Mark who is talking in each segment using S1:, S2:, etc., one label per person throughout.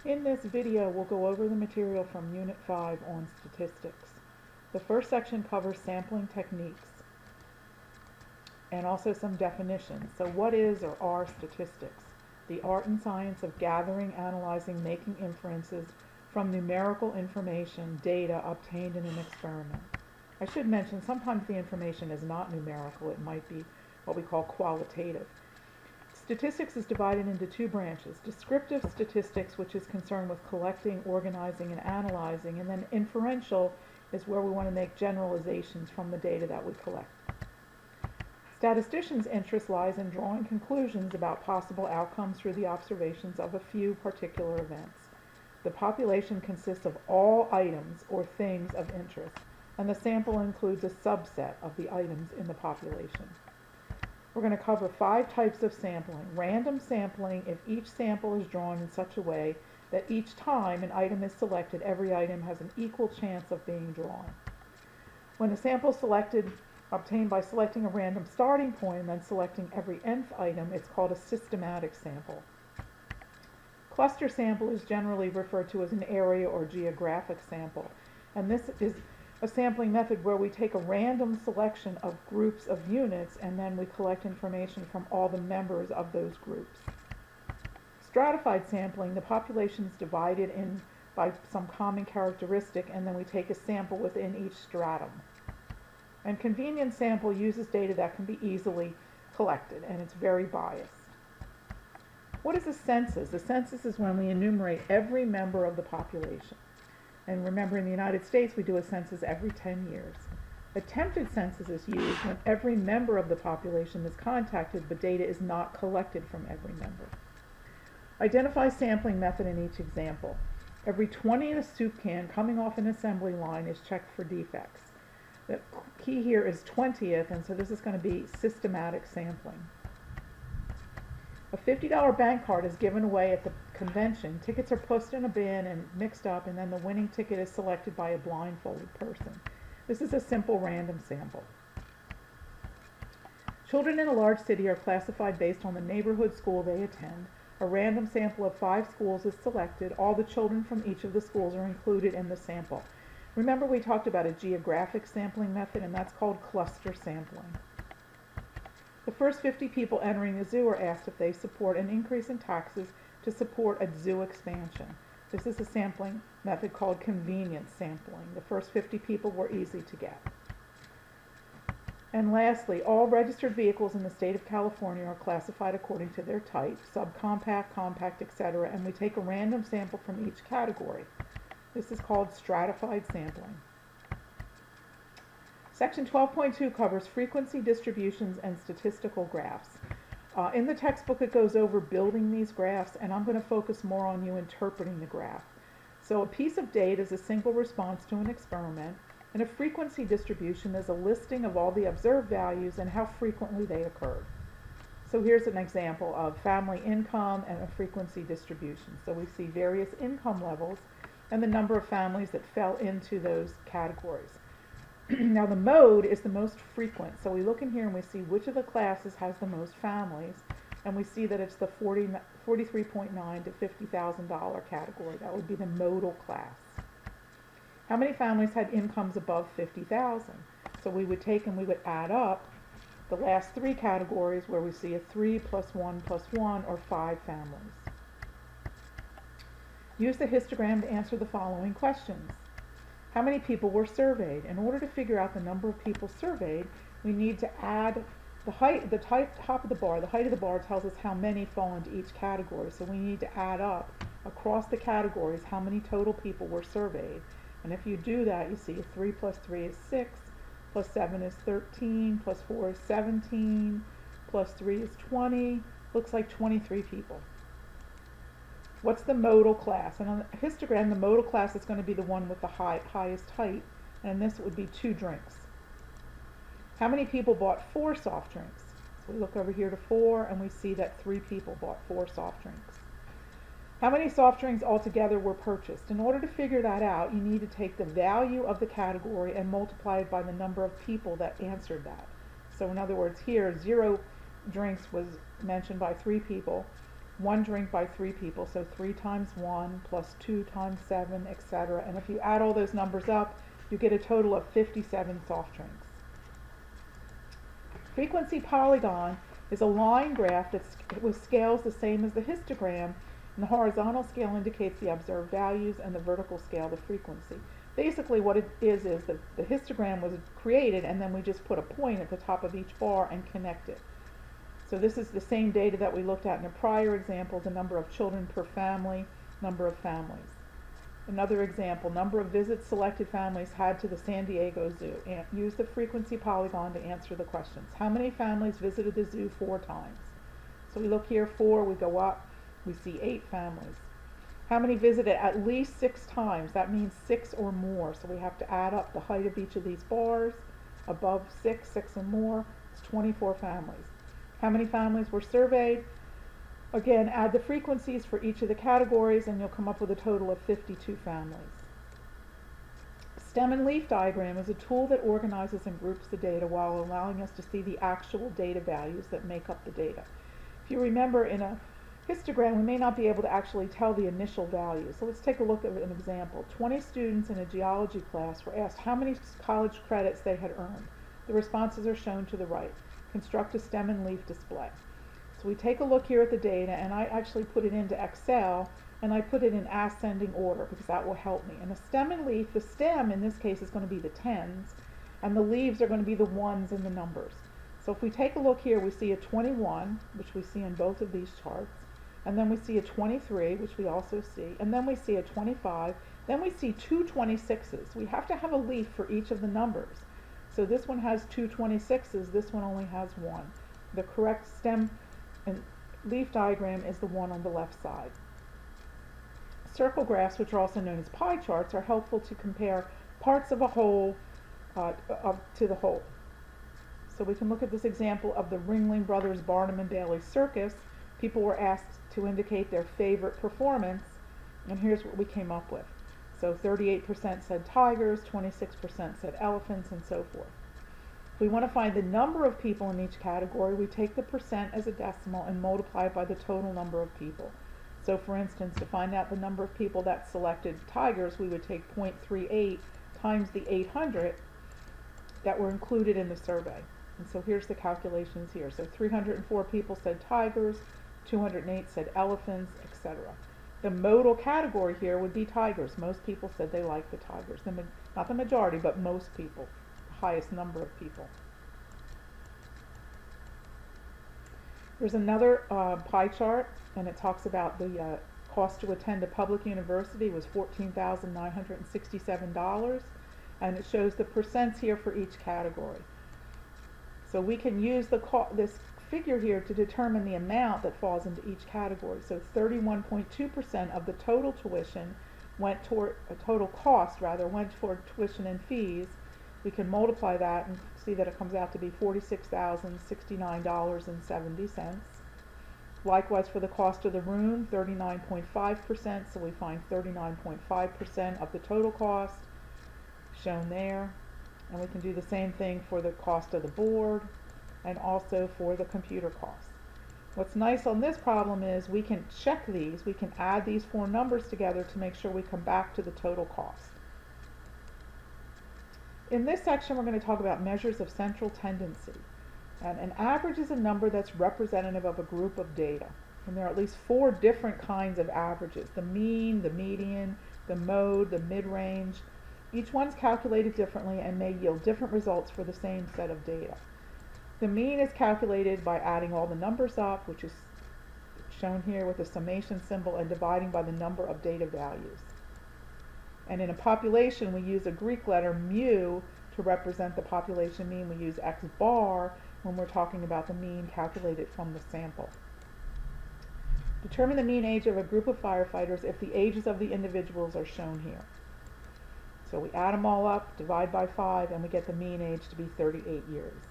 S1: In this video, we'll go over the material from Unit 5 on statistics. The first section covers sampling techniques and also some definitions. So what is or are statistics? The art and science of gathering, analyzing, making inferences from numerical information, data obtained in an experiment. I should mention sometimes the information is not numerical. It might be what we call qualitative. Statistics is divided into two branches: descriptive statistics, which is concerned with collecting, organizing, and analyzing, and then inferential is where we want to make generalizations from the data that we collect. Statisticians' interest lies in drawing conclusions about possible outcomes through the observations of a few particular events. The population consists of all items or things of interest, and the sample includes a subset of the items in the population. We're going to cover 5 types of sampling. Random sampling, if each sample is drawn in such a way that each time an item is selected, every item has an equal chance of being drawn. When a sample is obtained by selecting a random starting point and then selecting every nth item, it's called a systematic sample. Cluster sample is generally referred to as an area or geographic sample, and this is a sampling method where we take a random selection of groups of units and then we collect information from all the members of those groups. Stratified sampling, the population is divided in by some common characteristic and then we take a sample within each stratum. And convenience sample uses data that can be easily collected and it's very biased. What is a census? A census is when we enumerate every member of the population. And remember, in the United States, we do a census every 10 years. Attempted census is used when every member of the population is contacted, but data is not collected from every member. Identify sampling method in each example. Every 20 in a soup can coming off an assembly line is checked for defects. The key here is 20th, and so this is going to be systematic sampling. A $50 bank card is given away at the convention. Tickets are pushed in a bin and mixed up, and then the winning ticket is selected by a blindfolded person. This is a simple random sample. Children in a large city are classified based on the neighborhood school they attend. A random sample of 5 schools is selected. All the children from each of the schools are included in the sample. Remember, we talked about a geographic sampling method, and that's called cluster sampling. The first 50 people entering the zoo are asked if they support an increase in taxes to support a zoo expansion. This is a sampling method called convenience sampling. The first 50 people were easy to get. And lastly, all registered vehicles in the state of California are classified according to their type: subcompact, compact, etc., and we take a random sample from each category. This is called stratified sampling. Section 12.2 covers frequency distributions and statistical graphs. In the textbook it goes over building these graphs, and I'm going to focus more on you interpreting the graph. So a piece of data is a single response to an experiment, and a frequency distribution is a listing of all the observed values and how frequently they occurred. So here's an example of family income and a frequency distribution. So we see various income levels and the number of families that fell into those categories. Now the mode is the most frequent, so we look in here and we see which of the classes has the most families, and we see that it's the $43.9 to $50,000 category. That would be the modal class. How many families had incomes above $50,000? So we would take and we would add up the last 3 categories where we see a 3 plus 1 plus 1 or 5 families. Use the histogram to answer the following questions. How many people were surveyed? In order to figure out the number of people surveyed, we need to add the height, top of the bar. The height of the bar tells us how many fall into each category. So we need to add up across the categories how many total people were surveyed. And if you do that, you see 3 plus 3 is 6, plus 7 is 13, plus 4 is 17, plus 3 is 20. Looks like 23 people. What's the modal class? And on the histogram, the modal class is going to be the one with the highest height, and this would be 2 drinks. How many people bought 4 soft drinks? So we look over here to 4, and we see that 3 people bought 4 soft drinks. How many soft drinks altogether were purchased? In order to figure that out, you need to take the value of the category and multiply it by the number of people that answered that. So in other words, here 0 drinks was mentioned by 3 people, one drink by 3 people, so 3 times 1 plus 2 times 7, etc. And if you add all those numbers up, you get a total of 57 soft drinks. Frequency polygon is a line graph with scales the same as the histogram, and the horizontal scale indicates the observed values and the vertical scale the frequency. Basically what it is that the histogram was created and then we just put a point at the top of each bar and connect it. So this is the same data that we looked at in a prior example, the number of children per family, number of families. Another example, number of visits selected families had to the San Diego Zoo. Use the frequency polygon to answer the questions. How many families visited the zoo 4 times? So we look here, 4, we go up, we see 8 families. How many visited at least 6 times? That means 6 or more. So we have to add up the height of each of these bars. Above 6, 6 or more, it's 24 families. How many families were surveyed? Again, add the frequencies for each of the categories and you'll come up with a total of 52 families. Stem and leaf diagram is a tool that organizes and groups the data while allowing us to see the actual data values that make up the data. If you remember, in a histogram we may not be able to actually tell the initial values. So let's take a look at an example. 20 students in a geology class were asked how many college credits they had earned. The responses are shown to the right. Construct a stem and leaf display. So we take a look here at the data, and I actually put it into Excel, and I put it in ascending order because that will help me. And a stem and leaf, the stem in this case is going to be the tens, and the leaves are going to be the ones and the numbers. So if we take a look here, we see a 21, which we see in both of these charts, and then we see a 23, which we also see, and then we see a 25, then we see 2 26s. We have to have a leaf for each of the numbers. So this one has 2 26s, this one only has 1. The correct stem and leaf diagram is the one on the left side. Circle graphs, which are also known as pie charts, are helpful to compare parts of a whole to the whole. So we can look at this example of the Ringling Brothers Barnum and Bailey Circus. People were asked to indicate their favorite performance, and here's what we came up with. So 38% said tigers, 26% said elephants, and so forth. If we want to find the number of people in each category, we take the percent as a decimal and multiply it by the total number of people. So for instance, to find out the number of people that selected tigers, we would take 0.38 times the 800 that were included in the survey. And so here's the calculations here. So 304 people said tigers, 208 said elephants, etc. The modal category here would be tigers. Most people said they liked the tigers. Not the majority, but most people. Highest number of people. There's another pie chart, and it talks about the cost to attend a public university was $14,967, and it shows the percents here for each category. So we can use this figure here to determine the amount that falls into each category. So 31.2% of the total tuition went toward total cost went toward tuition and fees. We can multiply that and see that it comes out to be $46,069.70. Likewise for the cost of the room, 39.5%, so we find 39.5% of the total cost shown there. And we can do the same thing for the cost of the board and also for the computer costs. What's nice on this problem is we can check these, we can add these 4 numbers together to make sure we come back to the total cost. In this section, we're going to talk about measures of central tendency. And an average is a number that's representative of a group of data. And there are at least 4 different kinds of averages: the mean, the median, the mode, the mid-range. Each one's calculated differently and may yield different results for the same set of data. The mean is calculated by adding all the numbers up, which is shown here with the summation symbol, and dividing by the number of data values. And in a population, we use a Greek letter mu to represent the population mean. We use x bar when we're talking about the mean calculated from the sample. Determine the mean age of a group of firefighters if the ages of the individuals are shown here. So we add them all up, divide by 5, and we get the mean age to be 38 years.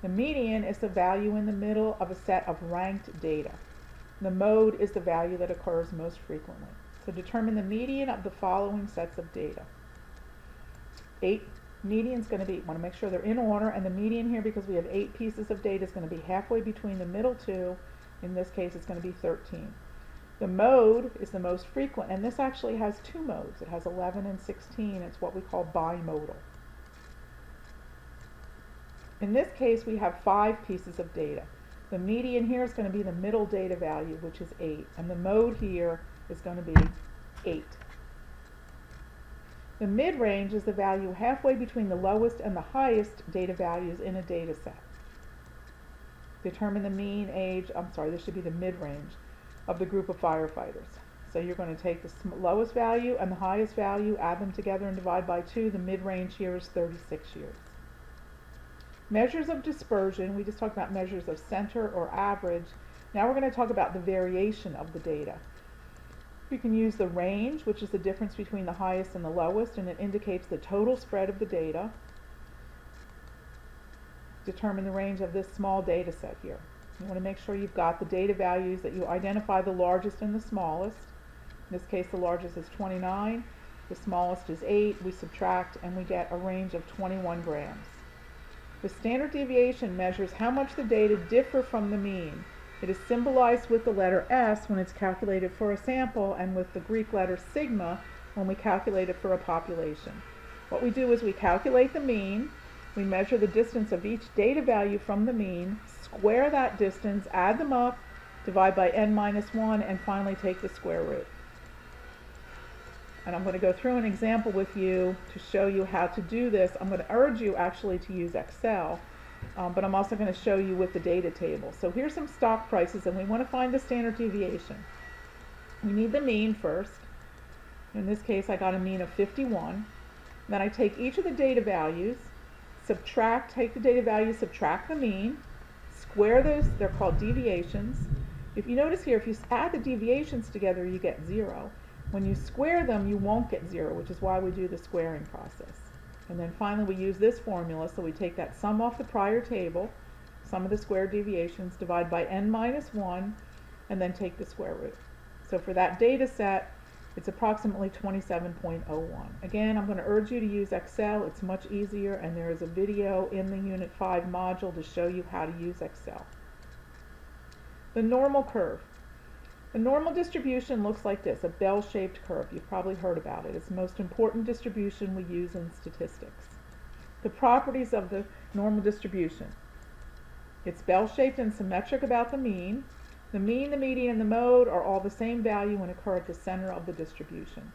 S1: The median is the value in the middle of a set of ranked data. The mode is the value that occurs most frequently. So determine the median of the following sets of data. Median's going to be, want to make sure they're in order, and the median here, because we have 8 pieces of data, is going to be halfway between the middle 2 In this case, it's going to be 13. The mode is the most frequent, and this actually has two modes. It has 11 and 16. It's what we call bimodal. In this case, we have 5 pieces of data. The median here is going to be the middle data value, which is 8, and the mode here is going to be 8. The mid-range is the value halfway between the lowest and the highest data values in a data set. Determine the mean age, this should be the mid-range of the group of firefighters. So you're going to take the lowest value and the highest value, add them together and divide by 2. The mid-range here is 36 years. Measures of dispersion, we just talked about measures of center or average. Now we're going to talk about the variation of the data. You can use the range, which is the difference between the highest and the lowest, and it indicates the total spread of the data. Determine the range of this small data set here. You want to make sure you've got the data values that you identify the largest and the smallest. In this case, the largest is 29, the smallest is 8. We subtract and we get a range of 21 grams. The standard deviation measures how much the data differ from the mean. It is symbolized with the letter S when it's calculated for a sample, and with the Greek letter sigma when we calculate it for a population. What we do is we calculate the mean, we measure the distance of each data value from the mean, square that distance, add them up, divide by n minus 1, and finally take the square root. And I'm going to go through an example with you to show you how to do this. I'm going to urge you actually to use Excel, but I'm also going to show you with the data table. So here's some stock prices, and we want to find the standard deviation. We need the mean first. In this case, I got a mean of 51. Then I take each of the data values, take the data values, subtract the mean, square those, they're called deviations. If you notice here, if you add the deviations together, you get 0. When you square them, you won't get 0, which is why we do the squaring process. And then finally, we use this formula, so we take that sum off the prior table, sum of the squared deviations, divide by n minus 1, and then take the square root. So for that data set, it's approximately 27.01. Again, I'm going to urge you to use Excel. It's much easier, and there is a video in the Unit 5 module to show you how to use Excel. The normal curve. The normal distribution looks like this, a bell-shaped curve. You've probably heard about it. It's the most important distribution we use in statistics. The properties of the normal distribution. It's bell-shaped and symmetric about the mean. The mean, the median, and the mode are all the same value and occur at the center of the distribution.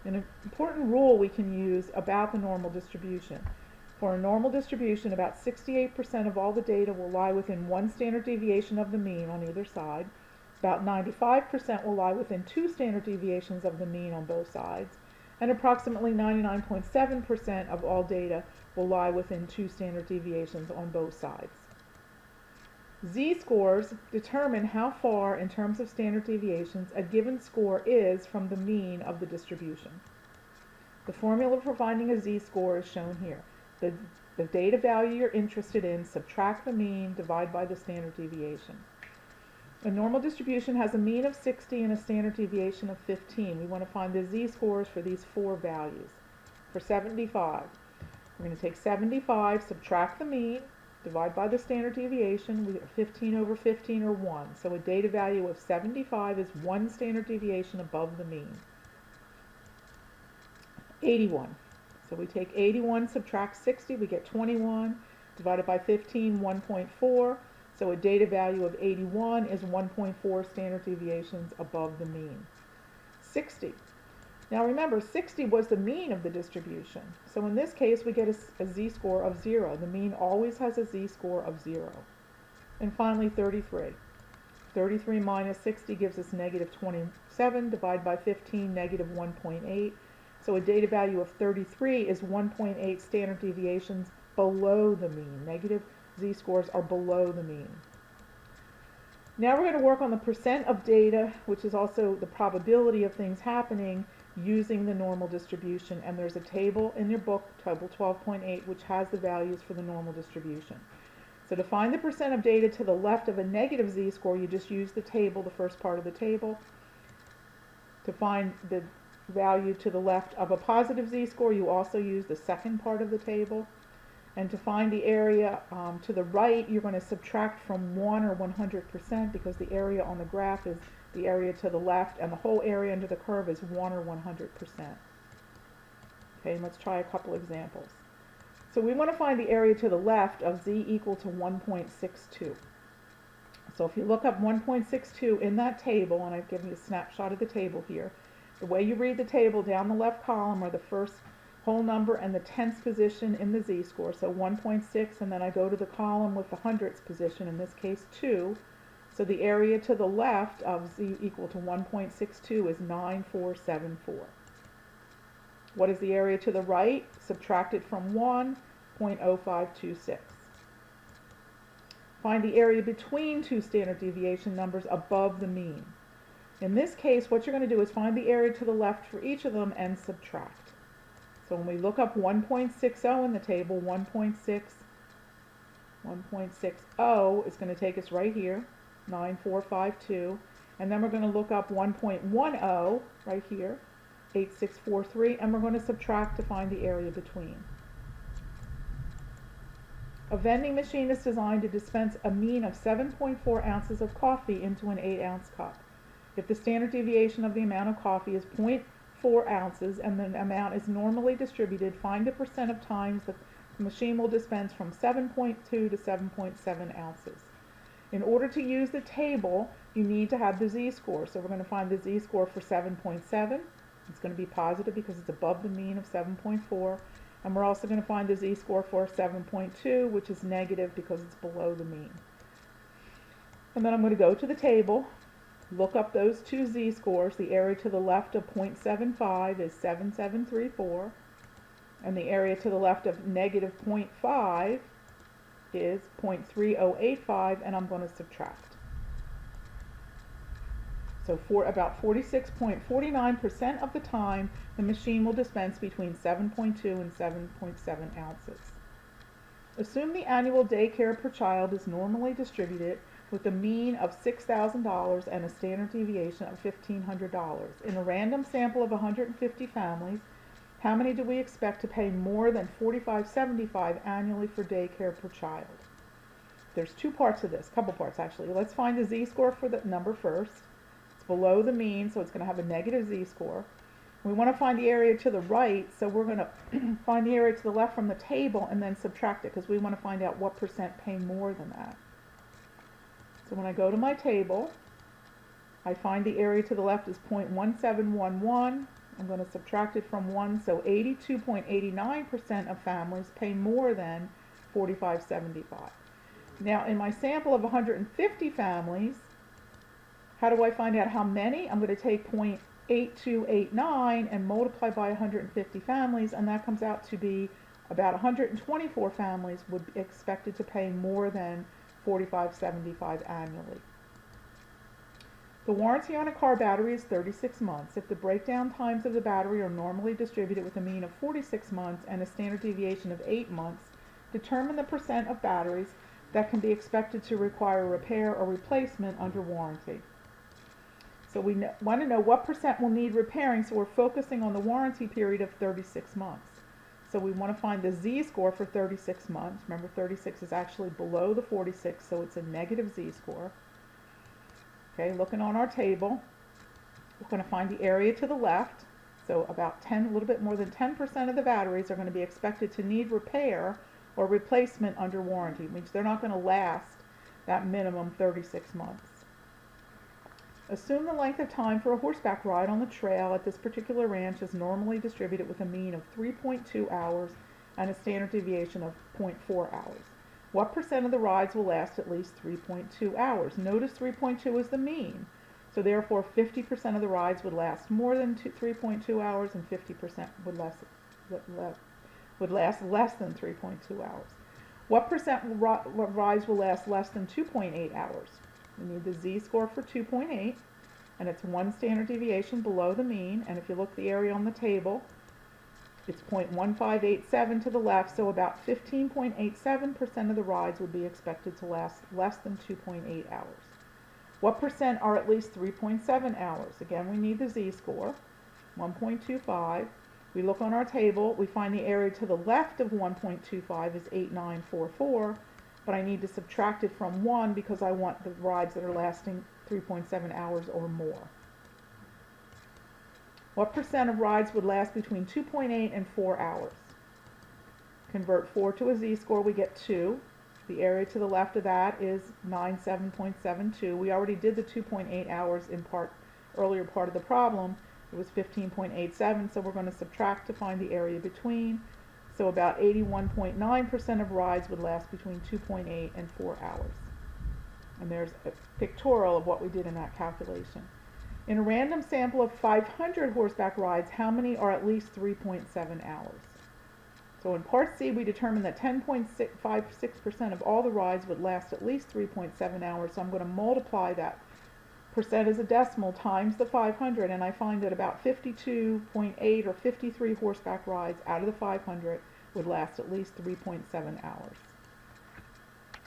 S1: An important rule we can use about the normal distribution. For a normal distribution, about 68% of all the data will lie within one standard deviation of the mean on either side. About 95% will lie within 2 standard deviations of the mean on both sides, and approximately 99.7% of all data will lie within 2 standard deviations on both sides. Z-scores determine how far, in terms of standard deviations, a given score is from the mean of the distribution. The formula for finding a z-score is shown here. The data value you're interested in, subtract the mean, divide by the standard deviation. A normal distribution has a mean of 60 and a standard deviation of 15. We want to find the z-scores for these 4 values. For 75, we're going to take 75, subtract the mean, divide by the standard deviation. We get 15 over 15, or 1. So a data value of 75 is 1 standard deviation above the mean. 81. So we take 81, subtract 60, we get 21, divided by 15, 1.4. So a data value of 81 is 1.4 standard deviations above the mean. 60. Now remember, 60 was the mean of the distribution. So in this case, we get a z-score of 0. The mean always has a z-score of 0. And finally, 33. 33 minus 60 gives us negative 27. Divide by 15, negative 1.8. So a data value of 33 is 1.8 standard deviations below the mean. Negative z-scores are below the mean. Now we're going to work on the percent of data, which is also the probability of things happening, using the normal distribution. And there's a table in your book, table 12.8, which has the values for the normal distribution. So to find the percent of data to the left of a negative z-score, you just use the table, the first part of the table. To find the value to the left of a positive z-score, you also use the second part of the table. And to find the area to the right, you're going to subtract from 1 or 100% because the area on the graph is the area to the left, and the whole area under the curve is 1 or 100%. Okay, let's try a couple examples. So we want to find the area to the left of z equal to 1.62. So if you look up 1.62 in that table, and I've given you a snapshot of the table here, the way you read the table, down the left column are the first whole number and the tenths position in the z-score, so 1.6, and then I go to the column with the hundredths position, in this case 2. So the area to the left of z equal to 1.62 is 9474. What is the area to the right? Subtracted from 1, 0.0526. Find the area between two standard deviation numbers above the mean. In this case, what you're going to do is find the area to the left for each of them and subtract. So when we look up 1.60 in the table, 1.60 is going to take us right here, 9452. And then we're going to look up 1.10 right here, 8643, and we're going to subtract to find the area between. A vending machine is designed to dispense a mean of 7.4 ounces of coffee into an 8-ounce cup. If the standard deviation of the amount of coffee is 0.4 ounces and the amount is normally distributed, find the percent of times the machine will dispense from 7.2 to 7.7 ounces. In order to use the table, you need to have the z-score. So we're going to find the z-score for 7.7. It's going to be positive because it's above the mean of 7.4. And we're also going to find the z-score for 7.2, which is negative because it's below the mean. And then I'm going to go to the table, look up those two z-scores. The area to the left of 0.75 is 7734, and the area to the left of negative 0.5 is 0.3085, and I'm going to subtract. So for about 46.49% of the time, the machine will dispense between 7.2 and 7.7 ounces. Assume the annual daycare per child is normally distributed with a mean of $6,000 and a standard deviation of $1,500. In a random sample of 150 families, how many do we expect to pay more than $45.75 annually for daycare per child? There's two parts of this, couple parts actually. Let's find the z-score for the number first. Below the mean, so it's going to have a negative z-score. We want to find the area to the right, so we're going to find the area to the left from the table and then subtract it because we want to find out what percent pay more than that. So when I go to my table, I find the area to the left is 0.1711. I'm going to subtract it from 1, so 82.89% of families pay more than $45.75. Now in my sample of 150 families, how do I find out how many? I'm going to take 0.8289 and multiply by 150 families, and that comes out to be about 124 families would be expected to pay more than $45.75 annually. The warranty on a car battery is 36 months. If the breakdown times of the battery are normally distributed with a mean of 46 months and a standard deviation of 8 months, determine the percent of batteries that can be expected to require repair or replacement under warranty. So we want to know what percent will need repairing, so we're focusing on the warranty period of 36 months. So we want to find the z-score for 36 months. Remember, 36 is actually below the 46, so it's a negative z-score. Okay, looking on our table, we're going to find the area to the left. So about a little bit more than 10% of the batteries are going to be expected to need repair or replacement under warranty, which they're not going to last that minimum 36 months. Assume the length of time for a horseback ride on the trail at this particular ranch is normally distributed with a mean of 3.2 hours and a standard deviation of 0.4 hours. What percent of the rides will last at least 3.2 hours? Notice 3.2 is the mean, so therefore 50% of the rides would last more than 3.2 hours and 50% would last less than 3.2 hours. What percent rides will last less than 2.8 hours? We need the z-score for 2.8, and it's 1 standard deviation below the mean, and if you look at the area on the table, it's 0.1587 to the left, so about 15.87% of the rides would be expected to last less than 2.8 hours. What percent are at least 3.7 hours? Again, we need the z-score, 1.25. We look on our table, we find the area to the left of 1.25 is 8944, but I need to subtract it from 1 because I want the rides that are lasting 3.7 hours or more. What percent of rides would last between 2.8 and 4 hours? Convert 4 to a z-score, we get 2. The area to the left of that is 97.72. We already did the 2.8 hours in earlier part of the problem. It was 15.87, so we're going to subtract to find the area between. So about 81.9% of rides would last between 2.8 and 4 hours. And there's a pictorial of what we did in that calculation. In a random sample of 500 horseback rides, how many are at least 3.7 hours? So in part C, we determined that 10.56% of all the rides would last at least 3.7 hours. So I'm going to multiply that percent as a decimal times the 500, and I find that about 52.8 or 53 horseback rides out of the 500 would last at least 3.7 hours.